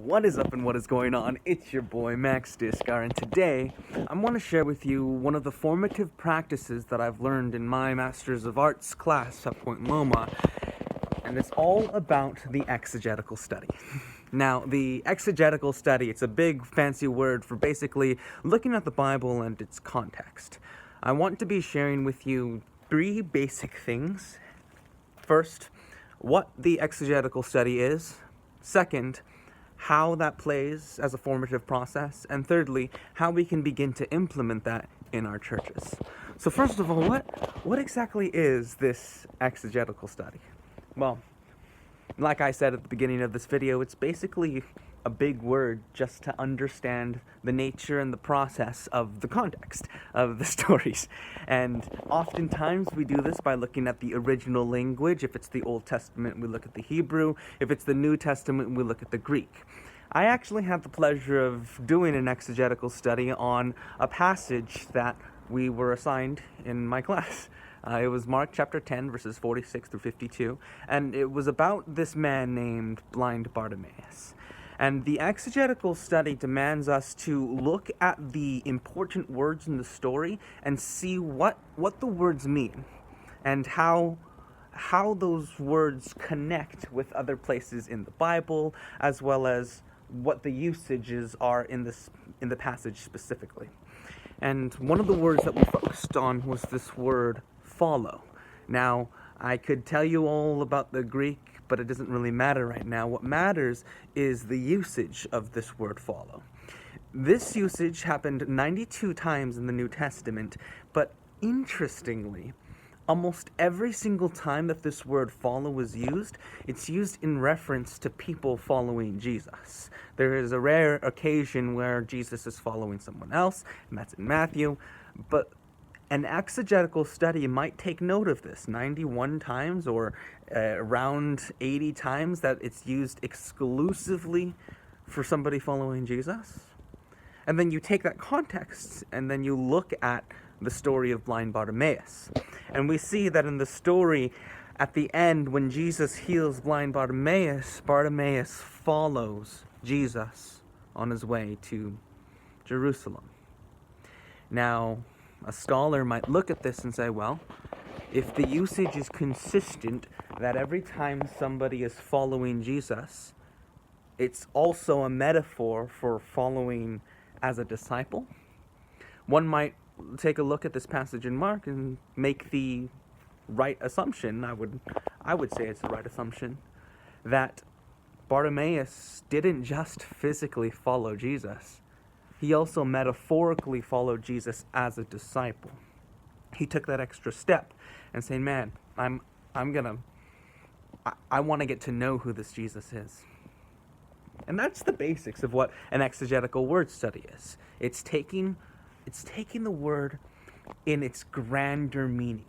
What is up and what is going on? It's your boy Max Discar, and today I want to share with you one of the formative practices that I've learned in my Masters of Arts class at Point Loma, and it's all about the exegetical study. Now, the exegetical study, it's a big fancy word for basically looking at the Bible and its context. I want to be sharing with you three basic things. First, what the exegetical study is. Second, how that plays as a formative process. And thirdly, how we can begin to implement that in our churches. So first of all, what exactly is this exegetical study? Well, like I said at the beginning of this video, it's basically a big word just to understand the nature and the process of the context of the stories. And oftentimes we do this by looking at the original language. If it's the Old Testament, we look at the Hebrew. If it's the New Testament, we look at the Greek. I actually had the pleasure of doing an exegetical study on a passage that we were assigned in my class. It was Mark chapter 10, verses 46 through 52, and it was about this man named blind Bartimaeus. And the exegetical study demands us to look at the important words in the story and see what the words mean and how those words connect with other places in the Bible, as well as what the usages are in the passage specifically. And one of the words that we focused on was this word follow. Now, I could tell you all about the Greek, but it doesn't really matter right now. What matters is the usage of this word follow. This usage happened 92 times in the New Testament, but interestingly, almost every single time that this word follow was used, it's used in reference to people following Jesus. There is a rare occasion where Jesus is following someone else, and that's in Matthew, but an exegetical study might take note of this 91 times or around 80 times that it's used exclusively for somebody following Jesus. And then you take that context and then you look at the story of blind Bartimaeus. And we see that in the story, at the end, when Jesus heals blind Bartimaeus, Bartimaeus follows Jesus on his way to Jerusalem. Now, a scholar might look at this and say, well, if the usage is consistent, that every time somebody is following Jesus, it's also a metaphor for following as a disciple, one might take a look at this passage in Mark and make the right assumption, I would say it's the right assumption, that Bartimaeus didn't just physically follow Jesus. He also metaphorically followed Jesus as a disciple. He took that extra step and saying, man, I want to get to know who this Jesus is. And that's the basics of what an exegetical word study is. It's taking the word in its grander meaning.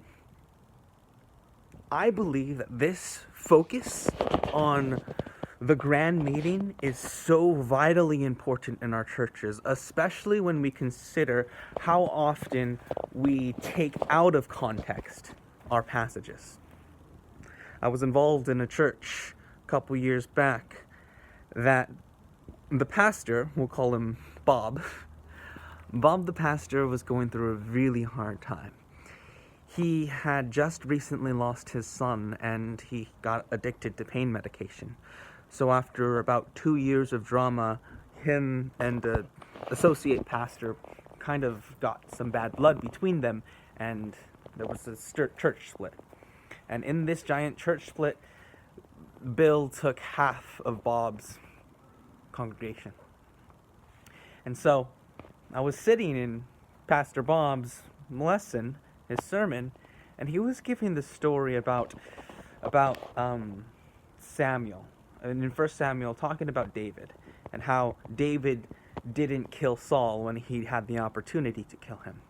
I believe that this focus on the grand meaning is so vitally important in our churches, especially when we consider how often we take out of context our passages. I was involved in a church a couple years back that the pastor, we'll call him Bob the pastor, was going through a really hard time. He had just recently lost his son and he got addicted to pain medication. So after about 2 years of drama, him and the associate pastor kind of got some bad blood between them, and there was a church split. And in this giant church split, Bill took half of Bob's congregation. And so I was sitting in Pastor Bob's lesson, his sermon, and he was giving the story about Samuel. And in 1 Samuel, talking about David and how David didn't kill Saul when he had the opportunity to kill him.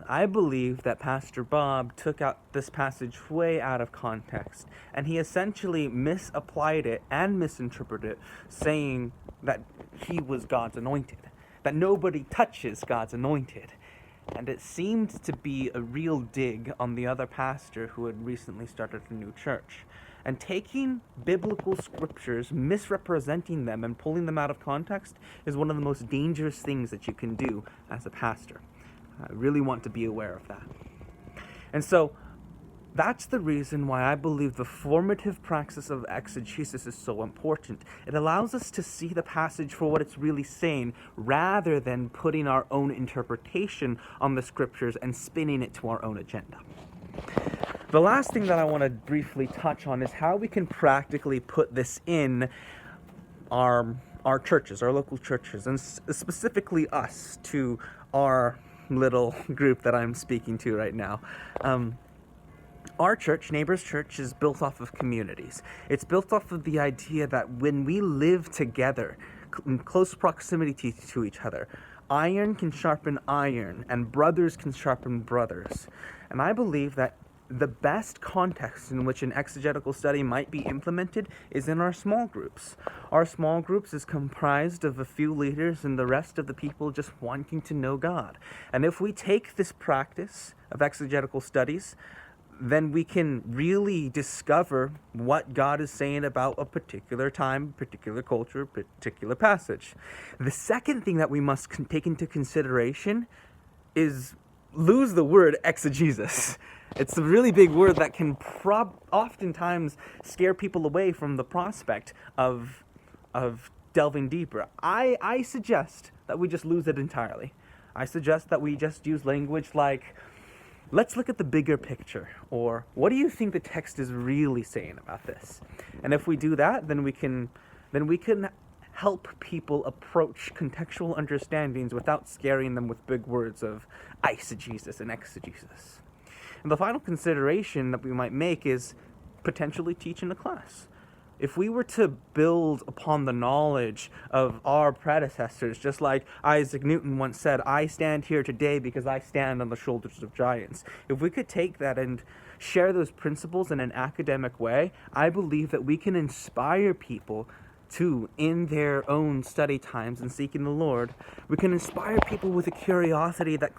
I believe that Pastor Bob took out this passage way out of context, and he essentially misapplied it and misinterpreted it, saying that he was God's anointed, that nobody touches God's anointed. And it seemed to be a real dig on the other pastor who had recently started a new church. And taking biblical scriptures, misrepresenting them, and pulling them out of context is one of the most dangerous things that you can do as a pastor. I really want to be aware of that. And so, that's the reason why I believe the formative praxis of exegesis is so important. It allows us to see the passage for what it's really saying, rather than putting our own interpretation on the scriptures and spinning it to our own agenda. The last thing that I want to briefly touch on is how we can practically put this in our churches, our local churches, and specifically us, to our little group that I'm speaking to right now. Our church, Neighbors Church, is built off of communities. It's built off of the idea that when we live together in close proximity to each other, iron can sharpen iron, and brothers can sharpen brothers. And I believe that the best context in which an exegetical study might be implemented is in our small groups. Our small groups is comprised of a few leaders and the rest of the people just wanting to know God. And if we take this practice of exegetical studies, then we can really discover what God is saying about a particular time, particular culture, particular passage. The second thing that we must take into consideration is lose the word exegesis. It's a really big word that can oftentimes scare people away from the prospect of delving deeper. I suggest that we just lose it entirely. I suggest that we just use language like, let's look at the bigger picture, or what do you think the text is really saying about this? And if we do that, then we can help people approach contextual understandings without scaring them with big words of eisegesis and exegesis. And the final consideration that we might make is potentially teaching a class. If we were to build upon the knowledge of our predecessors, just like Isaac Newton once said, I stand here today because I stand on the shoulders of giants. If we could take that and share those principles in an academic way, I believe that we can inspire people to, in their own study times and seeking the Lord, we can inspire people with a curiosity that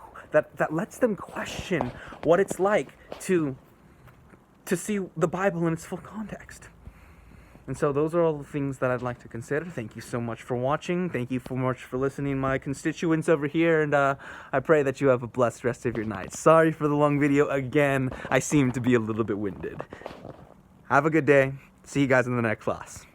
lets them question what it's like to see the Bible in its full context. And so those are all the things that I'd like to consider. Thank you so much for watching. Thank you so much for listening, my constituents over here. And I pray that you have a blessed rest of your night. Sorry for the long video again. I seem to be a little bit winded. Have a good day. See you guys in the next class.